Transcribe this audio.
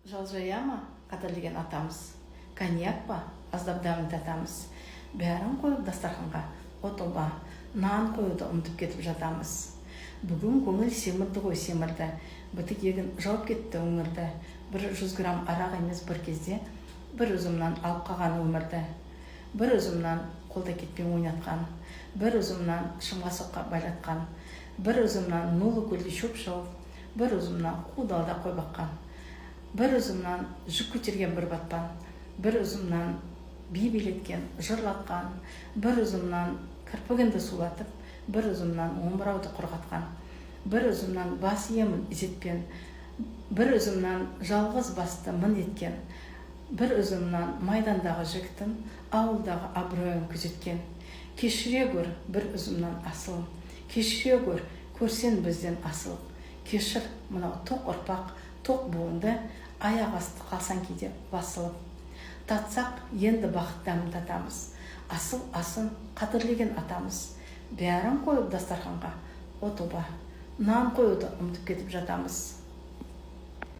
Жалжая ма, қадірлеген атамыз, коньяк па, аздап дәмін татамыз. Бәрін қойып дастарханға, отоба, нан қоюды ұмытып кетіп жатамыз. Бүгін көңіл семірді ғой семірді, бітік егін жауып кетті өңірді. 100 грамм арақ емес бір кезде, бір үзімнан алып қалған өмірді. Бір үзімнан қолда кетпен ойнатқан, бір үзімнан шымға соққа байлатқан, бір үзімнан нулы көлде шөп шауып, бір үзімнан қудалда қой баққан, бір үзімнан жүк көтерген бір батпан, бір үзімнан би билеткен, жырлатқан, бір үзімнан кірпігінді сулатып, бір үзімнан омырауды құрғатқан, бір үзімнан бас иемін ізетпен, бір үзімнан жалғыз басты мын еткен, бір үзімнан майдандағы жігітін, ауылдағы абыройын күзеткен. Кешіре көр бір үзімнан асылым, кешіре көр, көрсен бізден асылып. Кешір мынау тоқ ұрпақ, тоқ буынды, аяқ асты қалсан кейде басылып. Татсақ енді бақыт дәмін татамыз, асыл асын қадірлеген атамыз. Бәрін қойып дастарханға, отоба, нан қоюды ұмытып кетіп жатамыз.